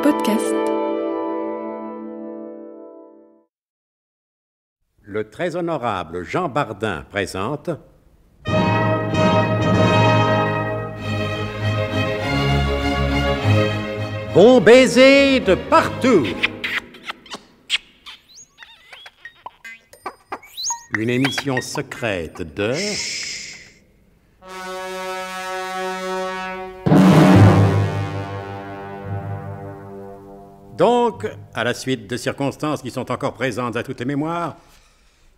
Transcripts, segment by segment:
Podcast. Le très honorable Jean Bardin présente Bon baiser de partout. Une émission secrète de... Donc, à la suite de circonstances qui sont encore présentes à toutes les mémoires,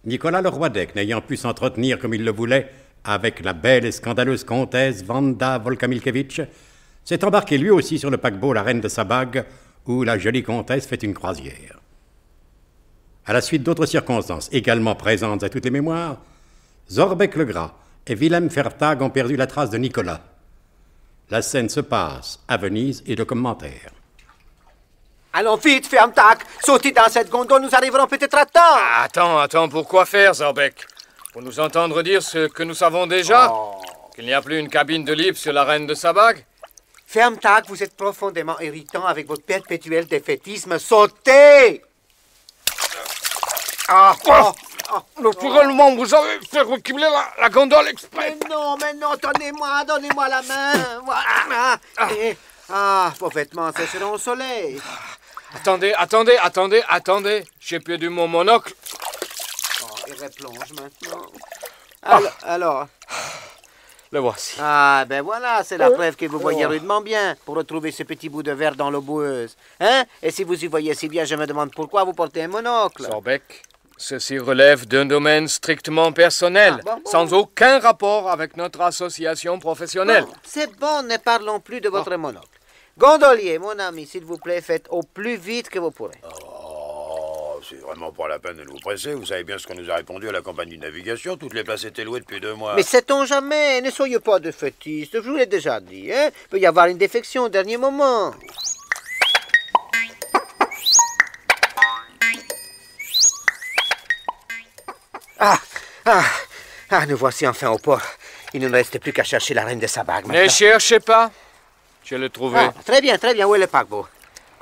Nicolas Leroidec, n'ayant pu s'entretenir comme il le voulait avec la belle et scandaleuse comtesse Wanda Volkamilkevitch, s'est embarqué lui aussi sur le paquebot La Reine de Sabag, où la jolie comtesse fait une croisière. À la suite d'autres circonstances également présentes à toutes les mémoires, Zorbeck le Gras et Willem Fertag ont perdu la trace de Nicolas. La scène se passe à Venise et de commentaires. Allons vite, Fermtag. Sautez dans cette gondole, nous arriverons peut-être à temps. Attends, pourquoi faire, Zorbeck? Pour nous entendre dire ce que nous savons déjà? Qu'il n'y a plus une cabine de libre sur la Reine de Sabag? Fermtag, vous êtes profondément irritant avec votre perpétuel défaitisme. Sautez! Naturellement, vous avez fait reculer la gondole exprès. Mais non, donnez-moi la main. Voilà. Vos vêtements sécheront au soleil. Attendez. J'ai perdu mon monocle. Il replonge maintenant. Alors. Le voici. Ben voilà, c'est la preuve que vous voyez rudement bien pour retrouver ce petit bout de verre dans l'eau boueuse. Hein? Et si vous y voyez si bien, je me demande pourquoi vous portez un monocle. Zorbeck, ceci relève d'un domaine strictement personnel, sans aucun rapport avec notre association professionnelle. Bon, c'est bon, ne parlons plus de votre monocle. Gondolier, mon ami, s'il vous plaît, faites au plus vite que vous pourrez. C'est vraiment pas la peine de nous presser. Vous savez bien ce qu'on nous a répondu à la compagnie de navigation. Toutes les places étaient louées depuis 2 mois. Mais sait-on jamais? Ne soyez pas défaitiste, je vous l'ai déjà dit. Hein? Il peut y avoir une défection au dernier moment. Nous voici enfin au port. Il ne nous reste plus qu'à chercher la Reine de Sabag. Ne cherchez pas. Je l'ai trouvé. Très bien. Où est le paquebot?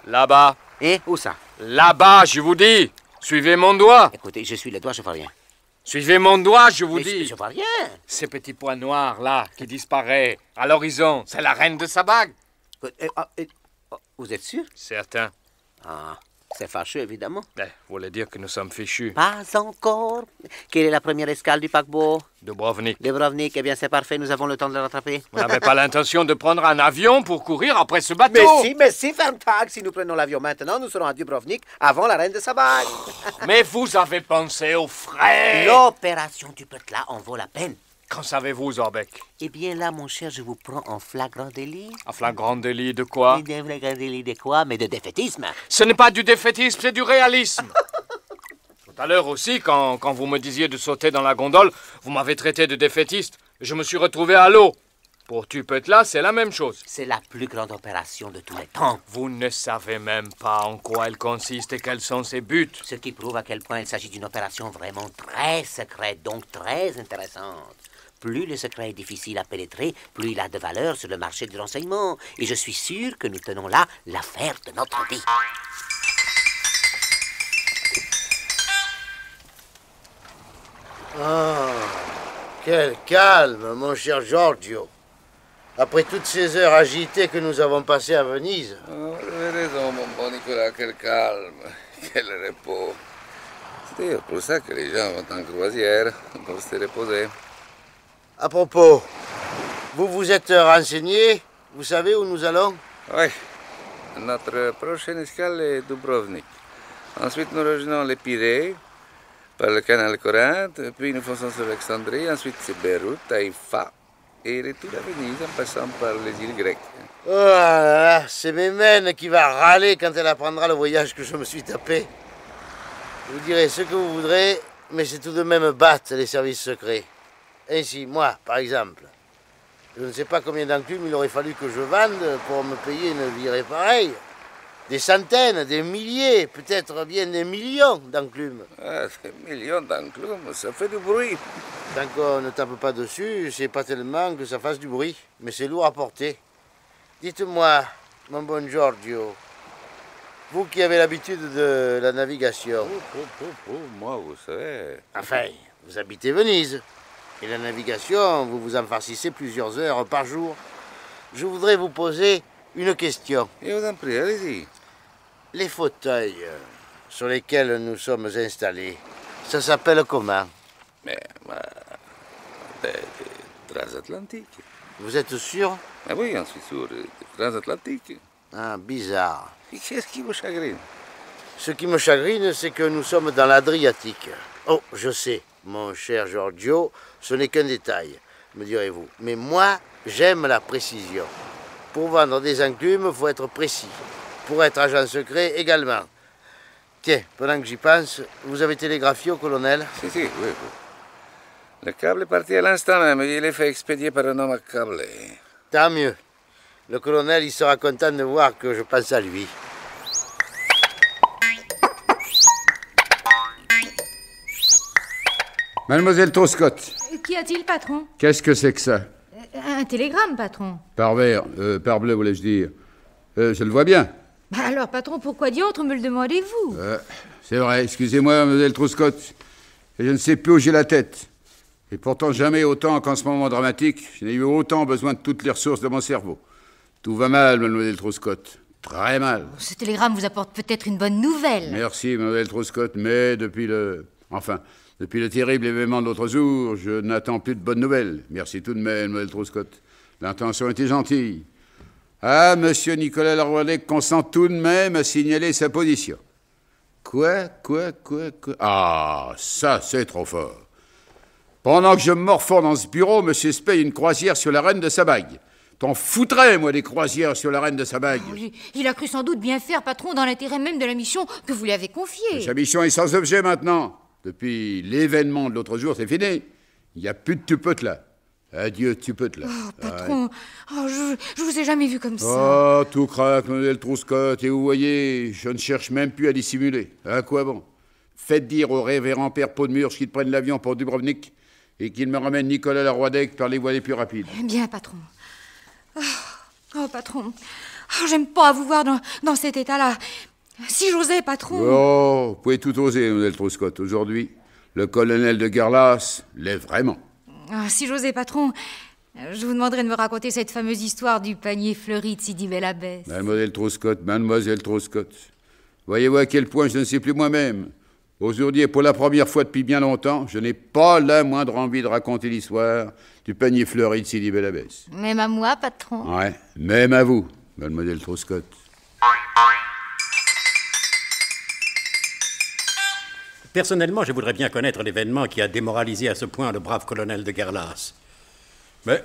Là-bas. Où ça? Là-bas, je vous dis. Suivez mon doigt. Écoutez, je suis le doigt, je ne vois rien. Suivez mon doigt, je vous dis. Je ne vois rien. Ces petits points noirs, là, qui disparaissent à l'horizon, c'est la Reine de Sabag. Vous êtes sûr? Certain. C'est fâcheux, évidemment. Vous voulez dire que nous sommes fichus. Pas encore. Quelle est la première escale du paquebot? Dubrovnik. Dubrovnik, eh bien c'est parfait, nous avons le temps de le rattraper. Vous n'avez pas l'intention de prendre un avion pour courir après ce bateau? Mais si, Fermtag, si nous prenons l'avion maintenant, nous serons à Dubrovnik avant la Reine de Sabag. Mais vous avez pensé aux frais. L'opération du Petla en vaut la peine. Qu'en savez-vous, Zorbeck? Eh bien là, mon cher, je vous prends en flagrant délit. En flagrant délit de quoi? En flagrant délit de quoi? Mais de défaitisme. Ce n'est pas du défaitisme, c'est du réalisme. Tout à l'heure aussi, quand vous me disiez de sauter dans la gondole, vous m'avez traité de défaitiste. Je me suis retrouvé à l'eau. Pour Tupetla, c'est la même chose. C'est la plus grande opération de tous les temps. Vous ne savez même pas en quoi elle consiste et quels sont ses buts. Ce qui prouve à quel point il s'agit d'une opération vraiment très secrète, donc très intéressante. Plus le secret est difficile à pénétrer, plus il a de valeur sur le marché du renseignement. Et je suis sûr que nous tenons là l'affaire de notre vie. Quel calme, mon cher Giorgio. Après toutes ces heures agitées que nous avons passées à Venise. Vous avez raison, mon bon Nicolas, quel calme, quel repos. C'est d'ailleurs pour ça que les gens vont en croisière, pour se reposer. À propos, vous vous êtes renseigné? Vous savez où nous allons? Oui. Notre prochaine escale est Dubrovnik. Ensuite, nous rejoignons les Pirées, par le canal Corinthe, puis nous fonçons sur Alexandrie, ensuite c'est Beyrouth, Haïfa, et retour à Venise en passant par les îles grecques. Oh là là, c'est Mémène qui va râler quand elle apprendra le voyage que je me suis tapé. Vous direz ce que vous voudrez, mais c'est tout de même battre les services secrets. Ainsi, moi, par exemple, je ne sais pas combien d'enclumes il aurait fallu que je vende pour me payer une virée pareille. Des centaines, des milliers, peut-être bien des millions d'enclumes. Des millions d'enclumes, ça fait du bruit. Tant qu'on ne tape pas dessus, c'est pas tellement que ça fasse du bruit, mais c'est lourd à porter. Dites-moi, mon bon Giorgio, Vous qui avez l'habitude de la navigation. Moi, vous savez. Enfin, vous habitez Venise. Et la navigation, vous vous en farcissez plusieurs heures par jour. Je voudrais vous poser une question. Je vous en prie, allez-y. Les fauteuils sur lesquels nous sommes installés, ça s'appelle comment? Mais, transatlantique. Vous êtes sûr? Ah oui, on suis sûr. Transatlantique. Ah, bizarre. Et qu'est-ce qui vous chagrine? Ce qui me chagrine, c'est que nous sommes dans l'Adriatique. Oh, je sais, mon cher Giorgio, ce n'est qu'un détail, me direz-vous. Mais moi, j'aime la précision. Pour vendre des enclumes, il faut être précis. Pour être agent secret, également. Tiens, pendant que j'y pense, vous avez télégraphié au colonel? Si, oui. Le câble est parti à l'instant même. Il est fait expédier par un homme accablé. Tant mieux. Le colonel, il sera content de voir que je pense à lui. Mademoiselle Troscott, Qu'y a-t-il, patron? qu'est-ce que c'est que ça? Un télégramme, patron. Par vert, par bleu, voulais-je dire. Je le vois bien. Bah alors, patron, pourquoi diantre me le demandez-vous? C'est vrai, excusez-moi, mademoiselle Troscott. Je ne sais plus où j'ai la tête. Et pourtant, jamais autant qu'en ce moment dramatique, je n'ai eu autant besoin de toutes les ressources de mon cerveau. Tout va mal, mademoiselle Troscott. Très mal. Ce télégramme vous apporte peut-être une bonne nouvelle. Merci, mademoiselle Troscott, mais depuis le terrible événement de l'autre jour, je n'attends plus de bonnes nouvelles. Merci tout de même, mademoiselle Troscott. L'intention était gentille. Ah, monsieur Nicolas Leroy-Dec consent tout de même à signaler sa position. Quoi? Ah, ça, c'est trop fort. Pendant que je me morfonds dans ce bureau, monsieur se paye une croisière sur la reine de sa bague. T'en foutrais, moi, des croisières sur la reine de sa bague. Il a cru sans doute bien faire, patron, dans l'intérêt même de la mission que vous lui avez confiée. Sa mission est sans objet maintenant. Depuis l'événement de l'autre jour, c'est fini. Il n'y a plus de tupeute là. Adieu, tupeute là. Oh, patron, je vous ai jamais vu comme ça. Oh, tout craque, mademoiselle Troscott. Et vous voyez, je ne cherche même plus à dissimuler. À quoi bon? Faites dire au révérend père Podmurge qu'il prenne l'avion pour Dubrovnik et qu'il me ramène Nicolas Leroy-Dec par les voies les plus rapides. Bien, patron. Oh, patron. Oh, j'aime pas vous voir dans cet état-là. Si j'osais, patron. Oh, vous pouvez tout oser, mademoiselle Troscott. Aujourd'hui, le colonel de Garlas l'est vraiment. Ah, si j'osais, patron, je vous demanderais de me raconter cette fameuse histoire du panier fleuri de Sidi Bel Abbès. Mademoiselle Troscott. Voyez-vous à quel point je ne sais plus moi-même. Aujourd'hui, et pour la première fois depuis bien longtemps, je n'ai pas la moindre envie de raconter l'histoire du panier fleuri de Sidi Bel Abbès. Même à moi, patron. Ouais, même à vous, mademoiselle Troscott. Personnellement, je voudrais bien connaître l'événement qui a démoralisé à ce point le brave colonel de Garlas. Mais,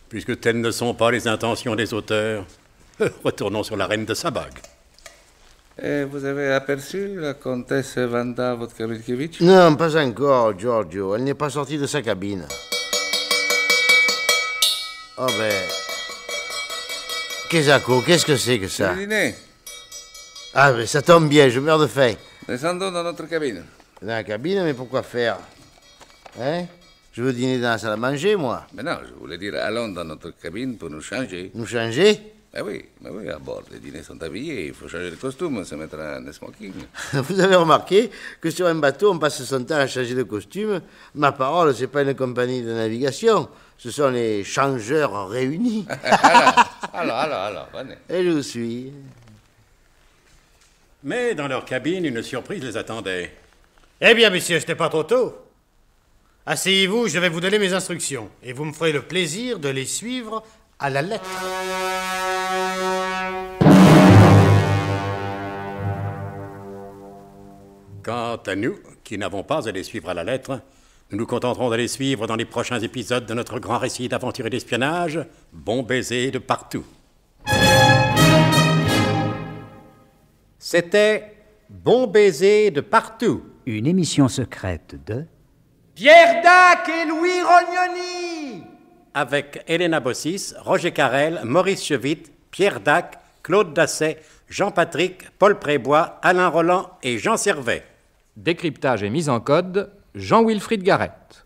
puisque telles ne sont pas les intentions des auteurs, retournons sur la reine de sa bague. Et vous avez aperçu la comtesse Wanda Vodka-Milkevich? Non, pas encore, Giorgio. Elle n'est pas sortie de sa cabine. Oh ben... qu'est-ce que c'est que C'est ça? le dîner. Ah, mais ça tombe bien, je meurs de faim. Descendons dans notre cabine. Dans la cabine, mais pourquoi faire? Hein? Je veux dîner dans la salle à manger, moi. Mais non, je voulais dire, allons dans notre cabine pour nous changer. Nous changer? Oui, à bord, les dîners sont habillés, il faut changer de costume, se mettre un smoking. Vous avez remarqué que sur un bateau, on passe son temps à changer de costume. Ma parole, c'est pas une compagnie de navigation. Ce sont les changeurs réunis. Alors, venez. Et je vous suis. Mais dans leur cabine, une surprise les attendait. Eh bien, monsieur, ce n'est pas trop tôt. Asseyez-vous, je vais vous donner mes instructions. Et vous me ferez le plaisir de les suivre à la lettre. Quant à nous, qui n'avons pas à les suivre à la lettre, nous nous contenterons de les suivre dans les prochains épisodes de notre grand récit d'aventure et d'espionnage, Bon baiser de partout. C'était Bon baiser de partout. Une émission secrète de... Pierre Dac et Louis Rognoni! Avec Helena Bossis, Roger Carrel, Maurice Chevitte, Pierre Dac, Claude Dasset, Jean-Patrick, Paul Prébois, Alain Roland et Jean Servet. Décryptage et mise en code, Jean-Wilfried Garrett.